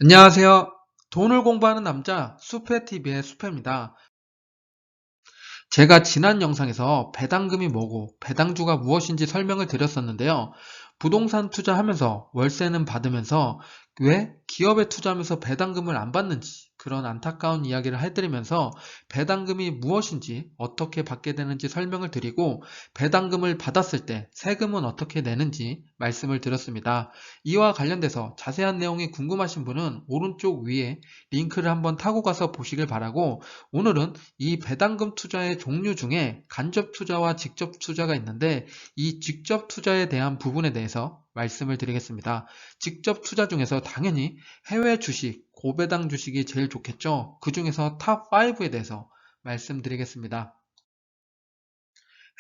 안녕하세요. 돈을 공부하는 남자 수페TV의 수페입니다. 제가 지난 영상에서 배당금이 뭐고 배당주가 무엇인지 설명을 드렸었는데요. 부동산 투자하면서 월세는 받으면서 왜 기업에 투자하면서 배당금을 안 받는지 그런 안타까운 이야기를 해드리면서 배당금이 무엇인지 어떻게 받게 되는지 설명을 드리고 배당금을 받았을 때 세금은 어떻게 내는지 말씀을 드렸습니다. 이와 관련돼서 자세한 내용이 궁금하신 분은 오른쪽 위에 링크를 한번 타고 가서 보시길 바라고 오늘은 이 배당금 투자의 종류 중에 간접 투자와 직접 투자가 있는데 이 직접 투자에 대한 부분에 대해서 말씀을 드리겠습니다. 직접 투자 중에서 당연히 해외 주식, 고배당 주식이 제일 좋겠죠. 그 중에서 탑5에 대해서 말씀드리겠습니다.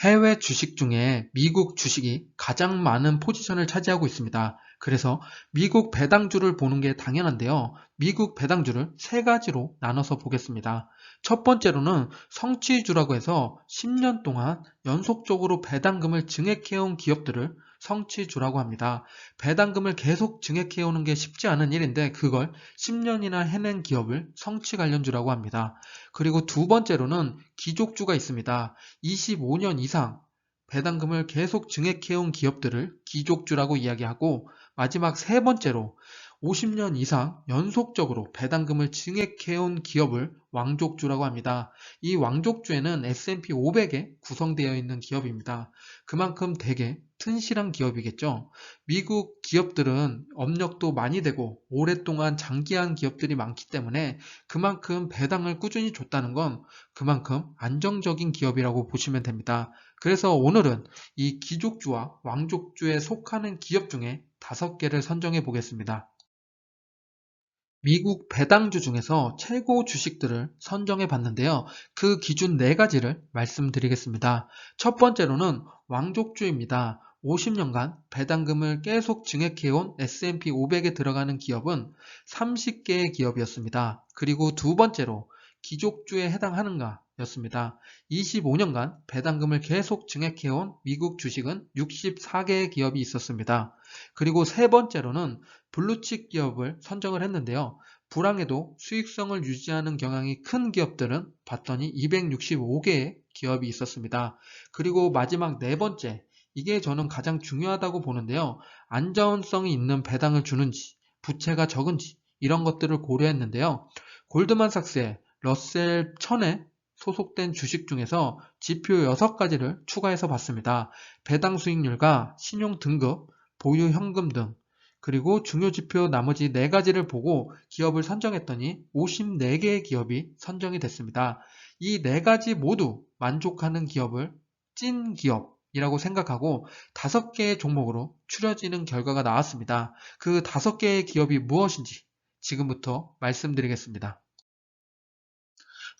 해외 주식 중에 미국 주식이 가장 많은 포지션을 차지하고 있습니다. 그래서 미국 배당주를 보는 게 당연한데요. 미국 배당주를 세 가지로 나눠서 보겠습니다. 첫 번째로는 성취주라고 해서 10년 동안 연속적으로 배당금을 증액해온 기업들을 성취주라고 합니다. 배당금을 계속 증액해오는 게 쉽지 않은 일인데 그걸 10년이나 해낸 기업을 성취 관련주라고 합니다. 그리고 두 번째로는 기족주가 있습니다. 25년 이상 배당금을 계속 증액해온 기업들을 기족주라고 이야기하고 마지막 세 번째로 50년 이상 연속적으로 배당금을 증액해온 기업을 왕족주라고 합니다. 이 왕족주에는 S&P 500에 구성되어 있는 기업입니다. 그만큼 되게 튼실한 기업이겠죠. 미국 기업들은 업력도 많이 되고 오랫동안 장기한 기업들이 많기 때문에 그만큼 배당을 꾸준히 줬다는 건 그만큼 안정적인 기업이라고 보시면 됩니다. 그래서 오늘은 이 기족주와 왕족주에 속하는 기업 중에 5개를 선정해 보겠습니다. 미국 배당주 중에서 최고 주식들을 선정해 봤는데요. 그 기준 4가지를 말씀드리겠습니다. 첫 번째로는 왕족주입니다. 50년간 배당금을 계속 증액해온 S&P 500에 들어가는 기업은 30개의 기업이었습니다. 그리고 두 번째로 기족주에 해당하는가 였습니다. 25년간 배당금을 계속 증액해온 미국 주식은 64개의 기업이 있었습니다. 그리고 세 번째로는 블루칩 기업을 선정을 했는데요. 불황에도 수익성을 유지하는 경향이 큰 기업들은 봤더니 265개의 기업이 있었습니다. 그리고 마지막 네 번째, 이게 저는 가장 중요하다고 보는데요. 안전성이 있는 배당을 주는지, 부채가 적은지 이런 것들을 고려했는데요. 골드만삭스의 러셀 1000에 소속된 주식 중에서 지표 6가지를 추가해서 봤습니다. 배당 수익률과 신용 등급, 보유 현금 등 그리고 중요 지표 나머지 4가지를 보고 기업을 선정했더니 54개의 기업이 선정이 됐습니다. 이 4가지 모두 만족하는 기업을 찐 기업이라고 생각하고 5개의 종목으로 추려지는 결과가 나왔습니다. 그 5개의 기업이 무엇인지 지금부터 말씀드리겠습니다.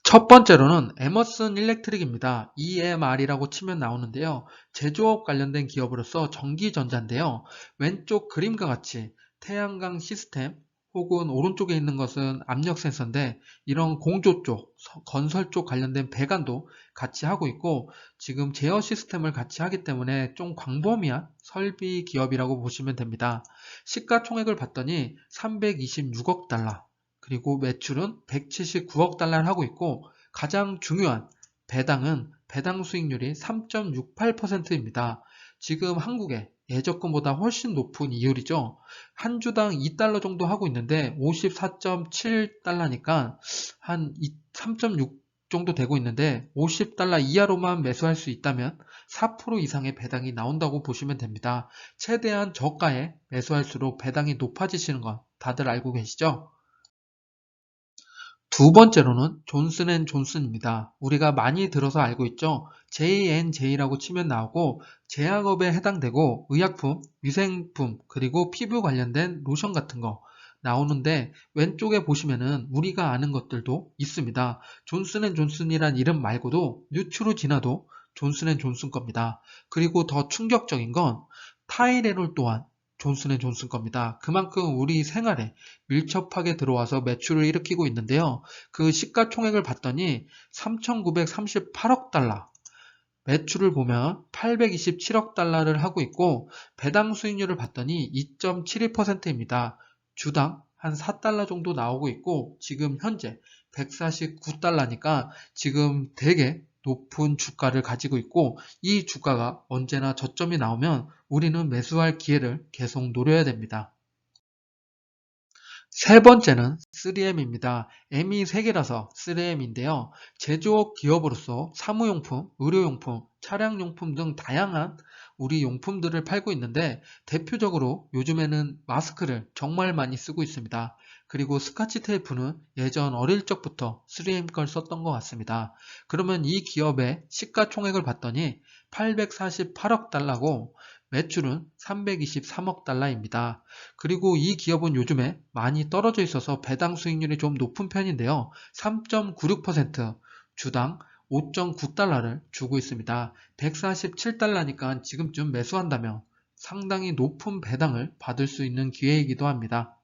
첫 번째로는 에머슨 일렉트릭입니다. EMR이라고 치면 나오는데요. 제조업 관련된 기업으로서 전기전자인데요. 왼쪽 그림과 같이 태양광 시스템 혹은 오른쪽에 있는 것은 압력 센서인데 이런 공조 쪽, 건설 쪽 관련된 배관도 같이 하고 있고 지금 제어 시스템을 같이 하기 때문에 좀 광범위한 설비 기업이라고 보시면 됩니다. 시가총액을 봤더니 326억 달러 그리고 매출은 179억 달러를 하고 있고 가장 중요한 배당은 배당 수익률이 3.68%입니다. 지금 한국의 예적금보다 훨씬 높은 이율이죠. 한 주당 2달러 정도 하고 있는데 54.7달러니까 한 3.6 정도 되고 있는데 50달러 이하로만 매수할 수 있다면 4% 이상의 배당이 나온다고 보시면 됩니다. 최대한 저가에 매수할수록 배당이 높아지시는 건 다들 알고 계시죠? 두 번째로는 존슨앤존슨입니다. 우리가 많이 들어서 알고 있죠. J&J라고 치면 나오고 제약업에 해당되고 의약품, 위생품, 그리고 피부 관련된 로션 같은 거 나오는데 왼쪽에 보시면은 우리가 아는 것들도 있습니다. 존슨앤존슨이란 이름 말고도 뉴트로지나도 존슨앤존슨 겁니다. 그리고 더 충격적인 건 타이레놀 또한 존슨앤존슨 겁니다. 그만큼 우리 생활에 밀접하게 들어와서 매출을 일으키고 있는데요. 그 시가총액을 봤더니 3,938억 달러, 매출을 보면 827억 달러를 하고 있고 배당 수익률을 봤더니 2.72%입니다. 주당 한 4달러 정도 나오고 있고 지금 현재 149달러니까 지금 되게 높은 주가를 가지고 있고 이 주가가 언제나 저점이 나오면 우리는 매수할 기회를 계속 노려야 됩니다. 세 번째는 3M입니다. M이 3개라서 3M인데요. 제조업 기업으로서 사무용품, 의료용품, 차량용품 등 다양한 우리 용품들을 팔고 있는데 대표적으로 요즘에는 마스크를 정말 많이 쓰고 있습니다. 그리고 스카치 테이프는 예전 어릴 적부터 3M 걸 썼던 것 같습니다. 그러면 이 기업의 시가총액을 봤더니 848억 달러고 매출은 323억 달러입니다. 그리고 이 기업은 요즘에 많이 떨어져 있어서 배당 수익률이 좀 높은 편인데요. 3.96%, 주당 5.9달러를 주고 있습니다. 147달러니까 지금쯤 매수한다면 상당히 높은 배당을 받을 수 있는 기회이기도 합니다.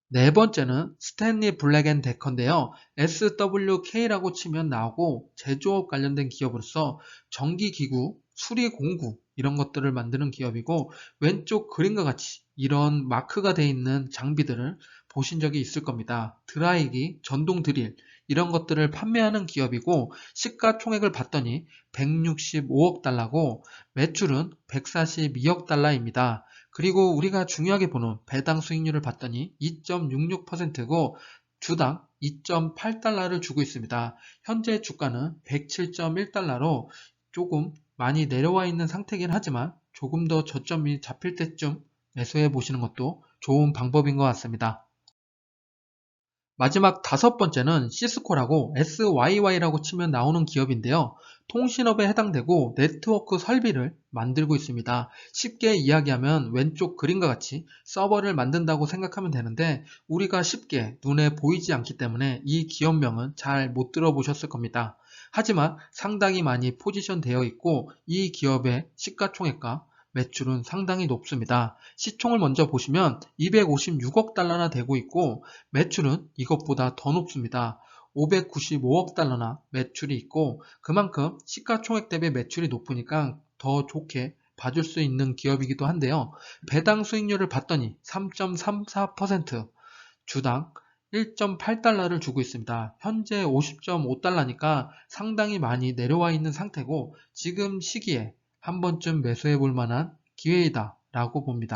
네 번째는 스탠리 블랙앤데커인데요. SWK라고 치면 나오고 제조업 관련된 기업으로서 전기기구, 수리공구 이런 것들을 만드는 기업이고 왼쪽 그림과 같이 이런 마크가 되어 있는 장비들을 보신 적이 있을 겁니다. 드라이기, 전동 드릴 이런 것들을 판매하는 기업이고 시가총액을 봤더니 165억 달러고 매출은 142억 달러입니다. 그리고 우리가 중요하게 보는 배당 수익률을 봤더니 2.66%고 주당 2.8달러를 주고 있습니다. 현재 주가는 107.1달러로 조금 많이 내려와 있는 상태긴 하지만 조금 더 저점이 잡힐 때쯤 매수해 보시는 것도 좋은 방법인 것 같습니다. 마지막 다섯 번째는 시스코라고 SYY라고 치면 나오는 기업인데요. 통신업에 해당되고 네트워크 설비를 만들고 있습니다. 쉽게 이야기하면 왼쪽 그림과 같이 서버를 만든다고 생각하면 되는데 우리가 쉽게 눈에 보이지 않기 때문에 이 기업명은 잘 못 들어보셨을 겁니다. 하지만 상당히 많이 포지션 되어 있고 이 기업의 시가총액과 매출은 상당히 높습니다. 시총을 먼저 보시면 256억 달러나 되고 있고 매출은 이것보다 더 높습니다. 595억 달러나 매출이 있고 그만큼 시가총액 대비 매출이 높으니까 더 좋게 봐줄 수 있는 기업이기도 한데요. 배당 수익률을 봤더니 3.34%, 주당 1.8달러를 주고 있습니다. 현재 50.5달러니까 상당히 많이 내려와 있는 상태고 지금 시기에 한 번쯤 매수해 볼 만한 기회이다 라고 봅니다.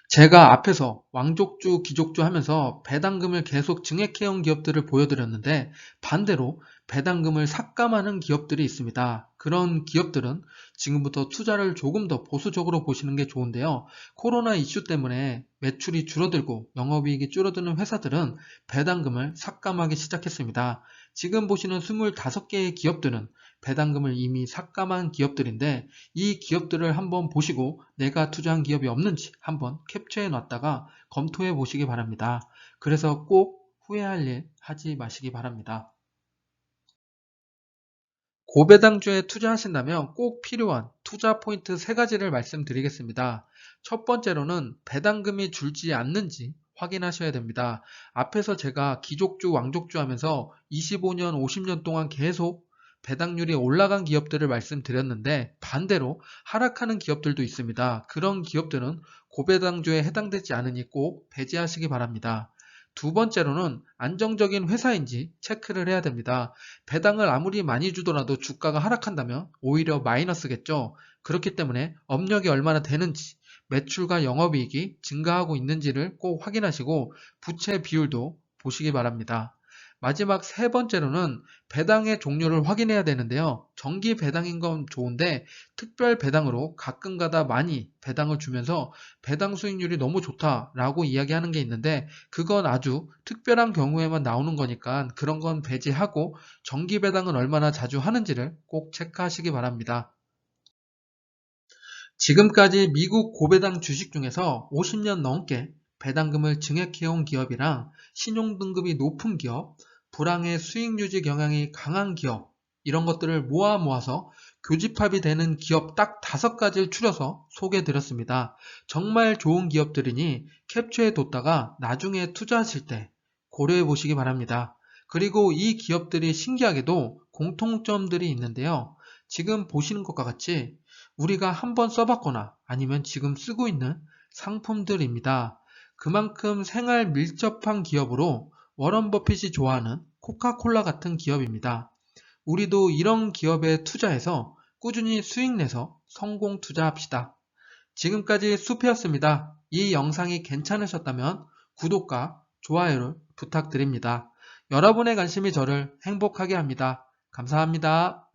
제가 앞에서 왕족주, 귀족주 하면서 배당금을 계속 증액해온 기업들을 보여드렸는데 반대로 배당금을 삭감하는 기업들이 있습니다. 그런 기업들은 지금부터 투자를 조금 더 보수적으로 보시는 게 좋은데요. 코로나 이슈 때문에 매출이 줄어들고 영업이익이 줄어드는 회사들은 배당금을 삭감하기 시작했습니다. 지금 보시는 25개의 기업들은 배당금을 이미 삭감한 기업들인데 이 기업들을 한번 보시고 내가 투자한 기업이 없는지 한번 캡처해 놨다가 검토해 보시기 바랍니다. 그래서 꼭 후회할 일 하지 마시기 바랍니다. 고배당주에 투자하신다면 꼭 필요한 투자 포인트 3가지를 말씀드리겠습니다. 첫 번째로는 배당금이 줄지 않는지 확인하셔야 됩니다. 앞에서 제가 귀족주, 왕족주 하면서 25년, 50년 동안 계속 배당률이 올라간 기업들을 말씀드렸는데 반대로 하락하는 기업들도 있습니다. 그런 기업들은 고배당주에 해당되지 않으니 꼭 배제하시기 바랍니다. 두 번째로는 안정적인 회사인지 체크를 해야 됩니다. 배당을 아무리 많이 주더라도 주가가 하락한다면 오히려 마이너스겠죠. 그렇기 때문에 업력이 얼마나 되는지, 매출과 영업이익이 증가하고 있는지를 꼭 확인하시고 부채 비율도 보시기 바랍니다. 마지막 세 번째로는 배당의 종류를 확인해야 되는데요. 정기 배당인 건 좋은데 특별 배당으로 가끔가다 많이 배당을 주면서 배당 수익률이 너무 좋다라고 이야기하는 게 있는데 그건 아주 특별한 경우에만 나오는 거니까 그런 건 배제하고 정기 배당은 얼마나 자주 하는지를 꼭 체크하시기 바랍니다. 지금까지 미국 고배당 주식 중에서 50년 넘게 배당금을 증액해온 기업이랑 신용등급이 높은 기업, 불황의 수익 유지 경향이 강한 기업, 이런 것들을 모아서 교집합이 되는 기업 딱 5가지를 추려서 소개해 드렸습니다. 정말 좋은 기업들이니 캡처해 뒀다가 나중에 투자하실 때 고려해 보시기 바랍니다. 그리고 이 기업들이 신기하게도 공통점들이 있는데요. 지금 보시는 것과 같이 우리가 한번 써봤거나 아니면 지금 쓰고 있는 상품들입니다. 그만큼 생활 밀접한 기업으로 워런 버핏이 좋아하는 코카콜라 같은 기업입니다. 우리도 이런 기업에 투자해서 꾸준히 수익 내서 성공 투자합시다. 지금까지 숲이었습니다. 이 영상이 괜찮으셨다면 구독과 좋아요를 부탁드립니다. 여러분의 관심이 저를 행복하게 합니다. 감사합니다.